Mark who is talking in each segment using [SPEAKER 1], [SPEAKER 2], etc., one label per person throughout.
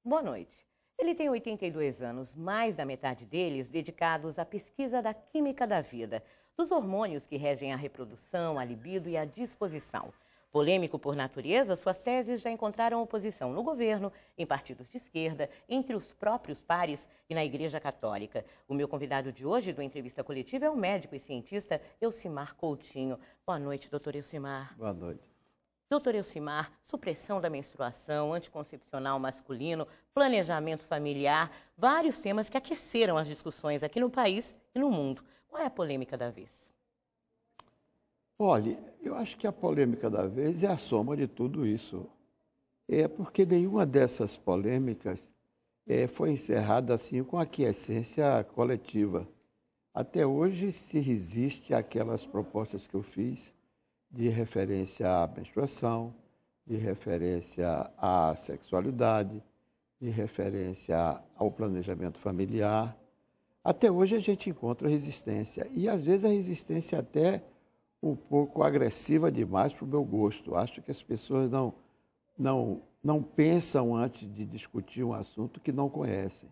[SPEAKER 1] Boa noite. Ele tem 82 anos, mais da metade deles dedicados à pesquisa da química da vida, dos hormônios que regem a reprodução, a libido e a disposição. Polêmico por natureza, suas teses já encontraram oposição no governo, em partidos de esquerda, entre os próprios pares e na Igreja Católica. O meu convidado de hoje do Entrevista Coletiva é o médico e cientista Elcimar Coutinho. Boa noite, doutor Elcimar.
[SPEAKER 2] Boa noite.
[SPEAKER 1] Doutor Elcimar, supressão da menstruação, anticoncepcional masculino, planejamento familiar, vários temas que aqueceram as discussões aqui no país e no mundo. Qual é a polêmica da vez?
[SPEAKER 2] Olha, eu acho que a polêmica da vez é a soma de tudo isso. É porque nenhuma dessas polêmicas foi encerrada assim com aquiescência coletiva. Até hoje se resiste àquelas propostas que eu fiz de referência à menstruação, de referência à sexualidade, de referência ao planejamento familiar. Até hoje a gente encontra resistência, e às vezes a resistência até um pouco agressiva demais para o meu gosto. Acho que as pessoas não pensam antes de discutir um assunto que não conhecem.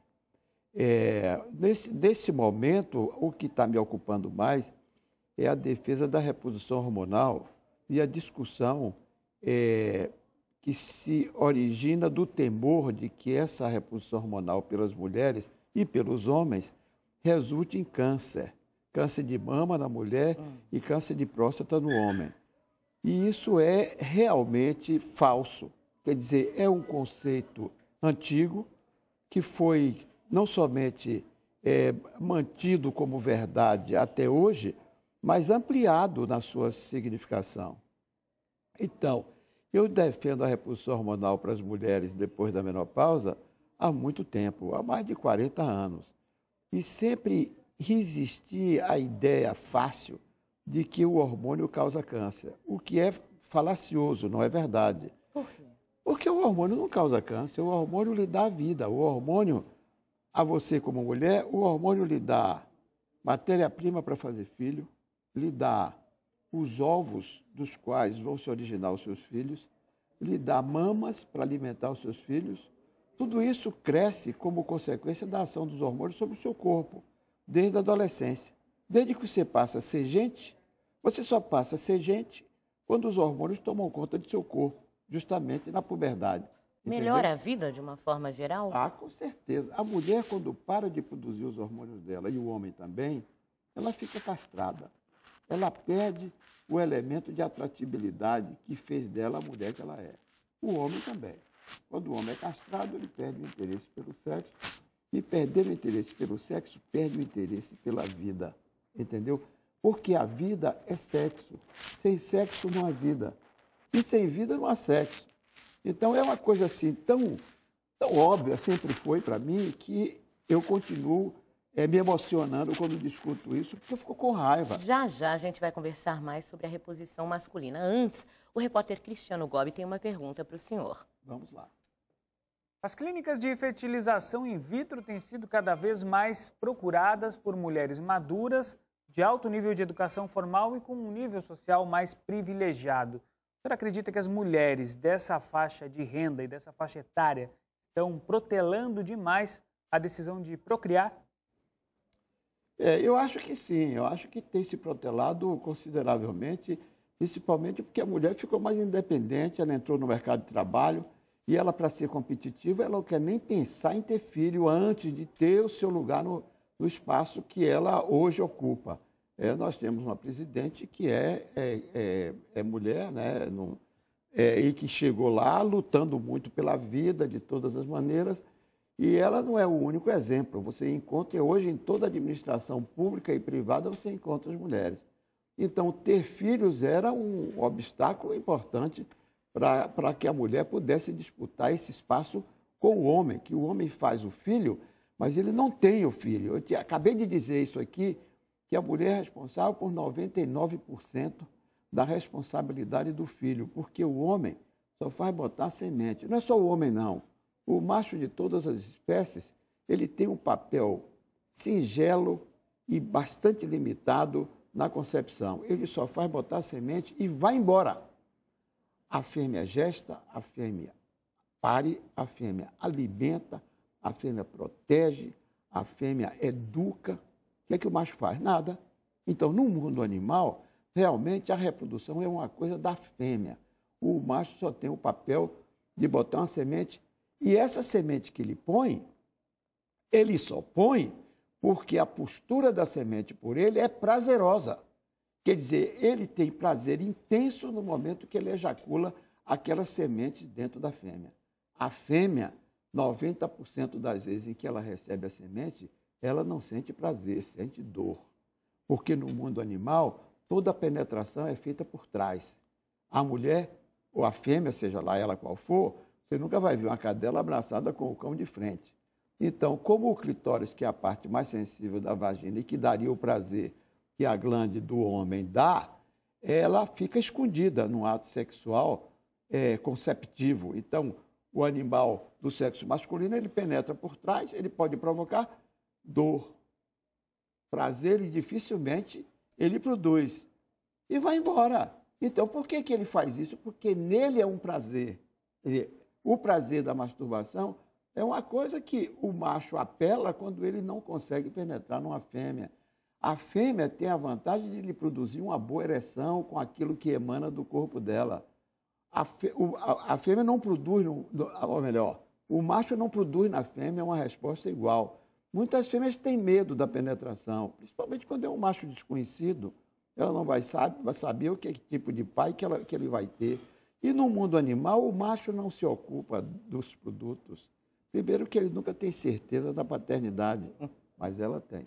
[SPEAKER 2] Nesse momento, o que está me ocupando mais é a defesa da reposição hormonal e a discussão que se origina do temor de que essa reposição hormonal pelas mulheres e pelos homens resulte em câncer. Câncer de mama na mulher e câncer de próstata no homem. E isso é realmente falso. Quer dizer, é um conceito antigo que foi não somente mantido como verdade até hoje, mas ampliado na sua significação. Então, eu defendo a reposição hormonal para as mulheres depois da menopausa há muito tempo, há mais de 40 anos. E sempre resisti à ideia fácil de que o hormônio causa câncer, o que é falacioso, não é verdade.
[SPEAKER 1] Por quê?
[SPEAKER 2] Porque o hormônio não causa câncer, o hormônio lhe dá vida. O hormônio, a você como mulher, o hormônio lhe dá matéria-prima para fazer filho, lhe dá os ovos dos quais vão se originar os seus filhos, lhe dá mamas para alimentar os seus filhos. Tudo isso cresce como consequência da ação dos hormônios sobre o seu corpo, desde a adolescência. Desde que você passa a ser gente, você só passa a ser gente quando os hormônios tomam conta de seu corpo, justamente na puberdade.
[SPEAKER 1] Melhora a vida de uma forma geral?
[SPEAKER 2] Ah, com certeza. A mulher, quando para de produzir os hormônios dela, e o homem também, ela fica castrada. Ela perde o elemento de atratividade que fez dela a mulher que ela é. O homem também. Quando o homem é castrado, ele perde o interesse pelo sexo. E perder o interesse pelo sexo, perde o interesse pela vida. Entendeu? Porque a vida é sexo. Sem sexo não há vida. E sem vida não há sexo. Então é uma coisa assim tão óbvia, sempre foi para mim, que eu continuo me emocionando quando discuto isso, porque eu fico com raiva.
[SPEAKER 1] Já já a gente vai conversar mais sobre a reposição masculina. Antes, o repórter Cristiano Gobi tem uma pergunta para o senhor.
[SPEAKER 2] Vamos lá.
[SPEAKER 3] As clínicas de fertilização in vitro têm sido cada vez mais procuradas por mulheres maduras, de alto nível de educação formal e com um nível social mais privilegiado. O senhor acredita que as mulheres dessa faixa de renda e dessa faixa etária estão protelando demais a decisão de procriar?
[SPEAKER 2] Eu acho que sim, eu acho que tem se protelado consideravelmente, principalmente porque a mulher ficou mais independente, ela entrou no mercado de trabalho, e ela, para ser competitiva, ela não quer nem pensar em ter filho antes de ter o seu lugar no espaço que ela hoje ocupa. Nós temos uma presidente que é mulher, né? E que chegou lá lutando muito pela vida, de todas as maneiras, e ela não é o único exemplo. Você encontra hoje em toda a administração pública e privada, você encontra as mulheres. Então, ter filhos era um obstáculo importante para que a mulher pudesse disputar esse espaço com o homem, que o homem faz o filho, mas ele não tem o filho. Eu acabei de dizer isso aqui, que a mulher é responsável por 99% da responsabilidade do filho, porque o homem só faz botar semente. Não é só o homem, não. O macho de todas as espécies, ele tem um papel singelo e bastante limitado na concepção. Ele só faz botar semente e vai embora. A fêmea gesta, a fêmea pare a fêmea, alimenta, a fêmea protege, a fêmea educa. O que é que o macho faz? Nada. Então, no mundo animal, realmente a reprodução é uma coisa da fêmea. O macho só tem o papel de botar uma semente, e essa semente que ele só põe porque a postura da semente por ele é prazerosa. Quer dizer, ele tem prazer intenso no momento que ele ejacula aquelas sementes dentro da fêmea. A fêmea, 90% das vezes em que ela recebe a semente, ela não sente prazer, sente dor. Porque no mundo animal, toda a penetração é feita por trás. A mulher, ou a fêmea, seja lá ela qual for, você nunca vai ver uma cadela abraçada com o cão de frente. Então, como o clitóris, que é a parte mais sensível da vagina e que daria o prazer que a glande do homem dá, ela fica escondida no ato sexual conceptivo. Então, o animal do sexo masculino, ele penetra por trás, ele pode provocar dor, prazer, e dificilmente ele produz. E vai embora. Então, por que ele faz isso? Porque nele é um prazer. O prazer da masturbação é uma coisa que o macho apela quando ele não consegue penetrar numa fêmea. A fêmea tem a vantagem de lhe produzir uma boa ereção com aquilo que emana do corpo dela. A fêmea não produz, ou melhor, o macho não produz na fêmea uma resposta igual. Muitas fêmeas têm medo da penetração, principalmente quando é um macho desconhecido. Ela não vai saber o que tipo de pai que ele vai ter. E no mundo animal, o macho não se ocupa dos produtos. Primeiro que ele nunca tem certeza da paternidade, mas ela tem.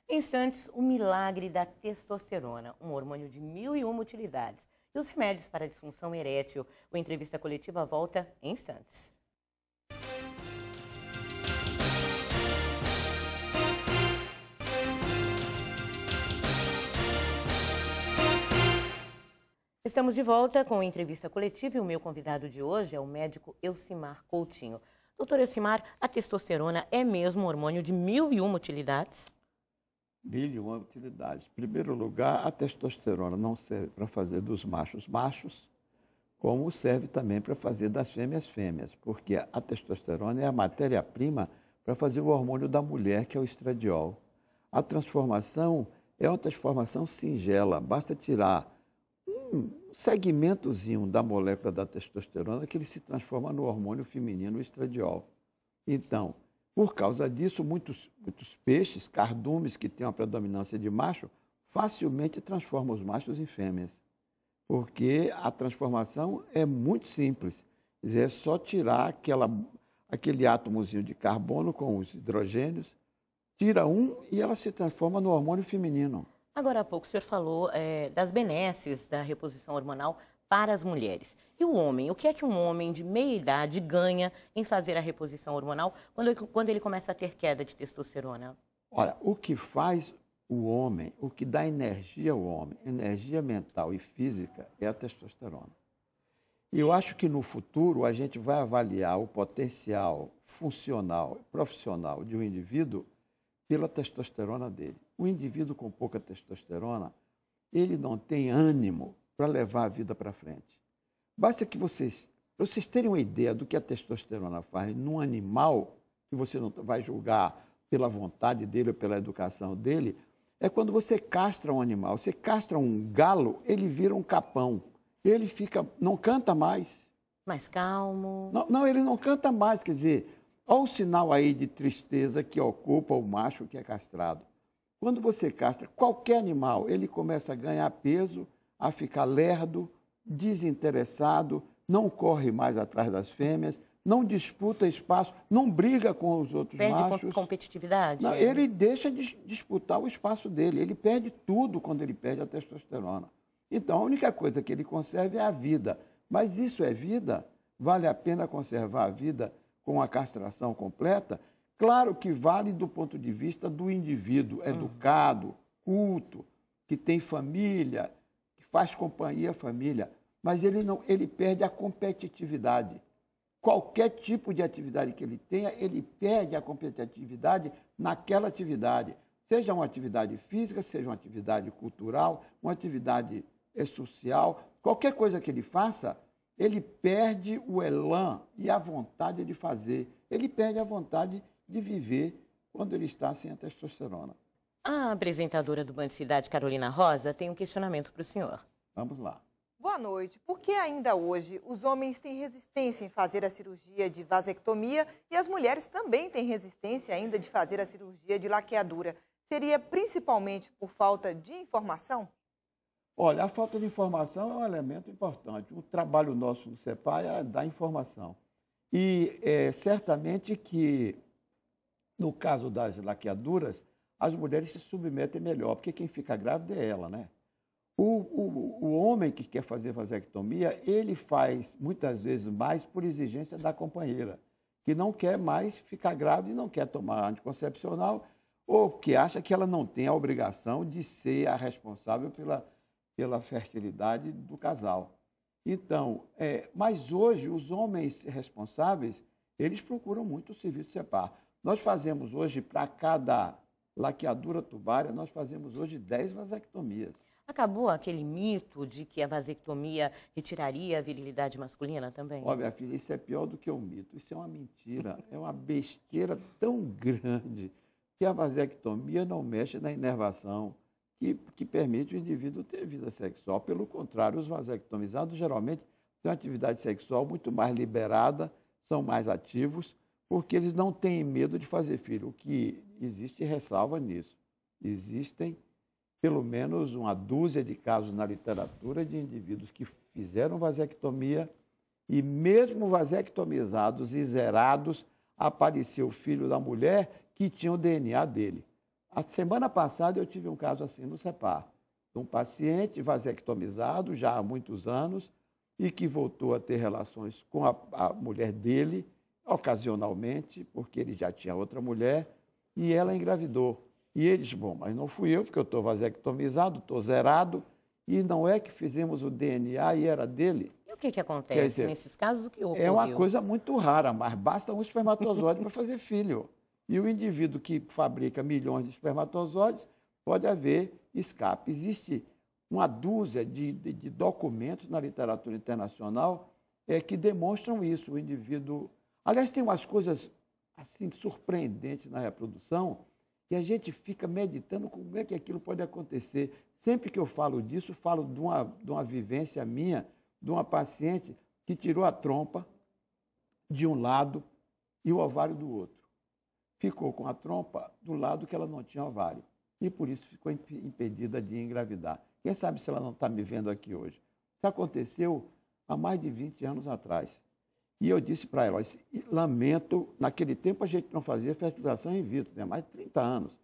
[SPEAKER 1] Em instantes, o milagre da testosterona, um hormônio de 1001 utilidades. E os remédios para a disfunção erétil. O Entrevista Coletiva volta em instantes. Estamos de volta com a Entrevista Coletiva e o meu convidado de hoje é o médico Elcimar Coutinho. Doutor Elcimar, a testosterona é mesmo um hormônio de 1001 utilidades?
[SPEAKER 2] 1001 utilidades. Em primeiro lugar, a testosterona não serve para fazer dos machos machos, como serve também para fazer das fêmeas fêmeas, porque a testosterona é a matéria-prima para fazer o hormônio da mulher, que é o estradiol. A transformação é uma transformação singela, basta tirar um segmentozinho da molécula da testosterona que ele se transforma no hormônio feminino, o estradiol. Então, por causa disso, muitos peixes, cardumes que têm uma predominância de macho, facilmente transformam os machos em fêmeas. Porque a transformação é muito simples. Quer dizer, é só tirar aquele átomozinho de carbono com os hidrogênios, tira um e ela se transforma no hormônio feminino.
[SPEAKER 1] Agora há pouco o senhor falou das benesses da reposição hormonal para as mulheres. E o homem? O que é que um homem de meia idade ganha em fazer a reposição hormonal quando ele começa a ter queda de testosterona?
[SPEAKER 2] Olha, o que faz o homem, o que dá energia ao homem, energia mental e física, é a testosterona. E eu acho que no futuro a gente vai avaliar o potencial funcional, profissional de um indivíduo pela testosterona dele. O indivíduo com pouca testosterona, ele não tem ânimo para levar a vida para frente. Basta que vocês terem uma ideia do que a testosterona faz num animal, que você não vai julgar pela vontade dele ou pela educação dele, é quando você castra um animal. Você castra um galo, ele vira um capão. Ele não canta mais.
[SPEAKER 1] Mais calmo.
[SPEAKER 2] Não, ele não canta mais. Quer dizer, olha o sinal aí de tristeza que ocupa o macho que é castrado. Quando você castra qualquer animal, ele começa a ganhar peso, a ficar lerdo, desinteressado, não corre mais atrás das fêmeas, não disputa espaço, não briga com os outros machos.
[SPEAKER 1] Perde competitividade?
[SPEAKER 2] Não, ele deixa de disputar o espaço dele, ele perde tudo quando ele perde a testosterona. Então, a única coisa que ele conserva é a vida. Mas isso é vida? Vale a pena conservar a vida com a castração completa? Claro que vale do ponto de vista do indivíduo educado, culto, que tem família, que faz companhia à família, mas ele perde a competitividade. Qualquer tipo de atividade que ele tenha, ele perde a competitividade naquela atividade. Seja uma atividade física, seja uma atividade cultural, uma atividade social, qualquer coisa que ele faça, ele perde o elan e a vontade de fazer. Ele perde a vontade de viver quando ele está sem a testosterona.
[SPEAKER 1] A apresentadora do Band Cidade, Carolina Rosa, tem um questionamento para o senhor.
[SPEAKER 2] Vamos lá.
[SPEAKER 4] Boa noite. Por que ainda hoje os homens têm resistência em fazer a cirurgia de vasectomia e as mulheres também têm resistência ainda de fazer a cirurgia de laqueadura? Seria principalmente por falta de informação?
[SPEAKER 2] Olha, a falta de informação é um elemento importante. O trabalho nosso no CEPAI é dar informação. E certamente que, no caso das laqueaduras, as mulheres se submetem melhor, porque quem fica grávida é ela, né? O homem que quer fazer vasectomia, ele faz muitas vezes mais por exigência da companheira, que não quer mais ficar grávida e não quer tomar anticoncepcional, ou que acha que ela não tem a obrigação de ser a responsável pela fertilidade do casal. Então, mas hoje os homens responsáveis, eles procuram muito o serviço CEPAR. Nós fazemos hoje, para cada laqueadura tubária, nós fazemos hoje 10 vasectomias.
[SPEAKER 1] Acabou aquele mito de que a vasectomia retiraria a virilidade masculina também?
[SPEAKER 2] Ó, minha filha, isso é pior do que um mito. Isso é uma mentira, é uma besteira tão grande que a vasectomia não mexe na inervação que permite o indivíduo ter vida sexual. Pelo contrário, os vasectomizados geralmente têm uma atividade sexual muito mais liberada, são mais ativos, porque eles não têm medo de fazer filho. O que existe ressalva nisso. Existem pelo menos uma dúzia de casos na literatura de indivíduos que fizeram vasectomia e mesmo vasectomizados e zerados, apareceu o filho da mulher que tinha o DNA dele. A semana passada eu tive um caso assim no CEPAR, um paciente vasectomizado já há muitos anos e que voltou a ter relações com a mulher dele, ocasionalmente, porque ele já tinha outra mulher, e ela engravidou. E ele disse, bom, mas não fui eu, porque eu estou vasectomizado, estou zerado, e não é que fizemos o DNA e era dele.
[SPEAKER 1] E o que acontece
[SPEAKER 2] Quer dizer,
[SPEAKER 1] nesses casos? O que ocorreu?
[SPEAKER 2] É uma coisa muito rara, mas basta um espermatozoide para fazer filho. E o indivíduo que fabrica milhões de espermatozoides, pode haver escape. Existe uma dúzia de documentos na literatura internacional que demonstram isso. O indivíduo... Aliás, tem umas coisas assim surpreendentes na reprodução que a gente fica meditando como é que aquilo pode acontecer. Sempre que eu falo disso, falo de uma vivência minha, de uma paciente que tirou a trompa de um lado e o ovário do outro. Ficou com a trompa do lado que ela não tinha ovário. E por isso ficou impedida de engravidar. Quem sabe se ela não está me vendo aqui hoje. Isso aconteceu há mais de 20 anos atrás. E eu disse para ela, lamento, naquele tempo a gente não fazia fertilização in vitro, né? Mais de 30 anos.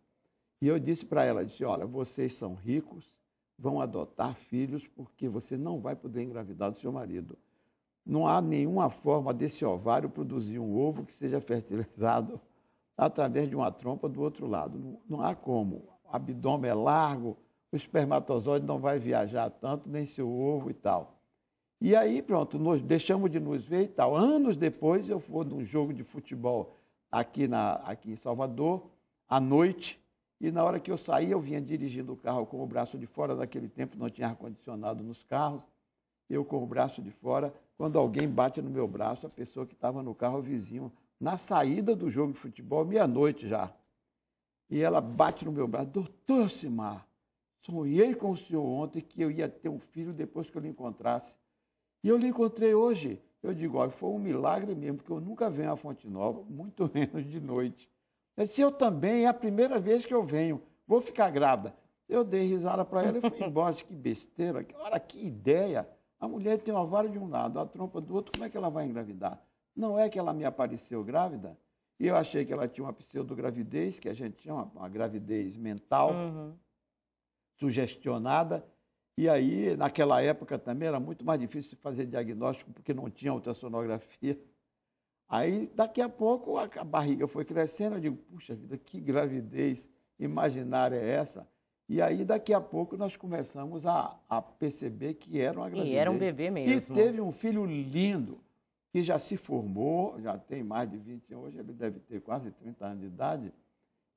[SPEAKER 2] E eu disse para ela, disse, olha, vocês são ricos, vão adotar filhos porque você não vai poder engravidar do seu marido. Não há nenhuma forma desse ovário produzir um ovo que seja fertilizado através de uma trompa do outro lado. Não há como. O abdômen é largo, o espermatozoide não vai viajar tanto, nem seu ovo e tal. E aí, pronto, nós deixamos de nos ver e tal. Anos depois, eu fui num jogo de futebol aqui em Salvador, à noite, e na hora que eu saí, eu vinha dirigindo o carro com o braço de fora. Naquele tempo não tinha ar-condicionado nos carros, eu com o braço de fora. Quando alguém bate no meu braço, a pessoa que estava no carro, o vizinho, na saída do jogo de futebol, meia-noite já. E ela bate no meu braço, doutor Simar, sonhei com o senhor ontem que eu ia ter um filho depois que eu lhe encontrasse. E eu lhe encontrei hoje. Eu digo, olha, foi um milagre mesmo, porque eu nunca venho a Fonte Nova, muito menos de noite. Eu disse, eu também, é a primeira vez que eu venho, vou ficar grávida. Eu dei risada para ela e fui embora. Disse, que besteira, que ideia. A mulher tem o ovário de um lado, a trompa do outro, como é que ela vai engravidar? Não é que ela me apareceu grávida? E eu achei que ela tinha uma pseudogravidez, que a gente tinha uma gravidez mental, sugestionada. E aí, naquela época também, era muito mais difícil fazer diagnóstico, porque não tinha ultrassonografia. Aí, daqui a pouco, a barriga foi crescendo. Eu digo, puxa vida, que gravidez imaginária é essa? E aí, daqui a pouco, nós começamos a perceber que era uma gravidez.
[SPEAKER 1] E era um bebê mesmo.
[SPEAKER 2] E teve um filho lindo, que já se formou, já tem mais de 20 anos, hoje ele deve ter quase 30 anos de idade,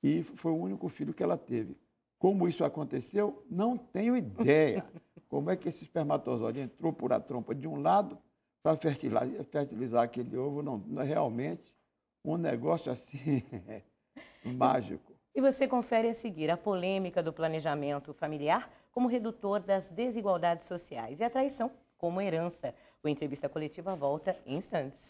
[SPEAKER 2] e foi o único filho que ela teve. Como isso aconteceu, não tenho ideia. Como é que esse espermatozoide entrou por a trompa de um lado para fertilizar aquele ovo não é realmente um negócio assim mágico.
[SPEAKER 1] E você confere a seguir a polêmica do planejamento familiar como redutor das desigualdades sociais e a traição como herança. O Entrevista Coletiva volta em instantes.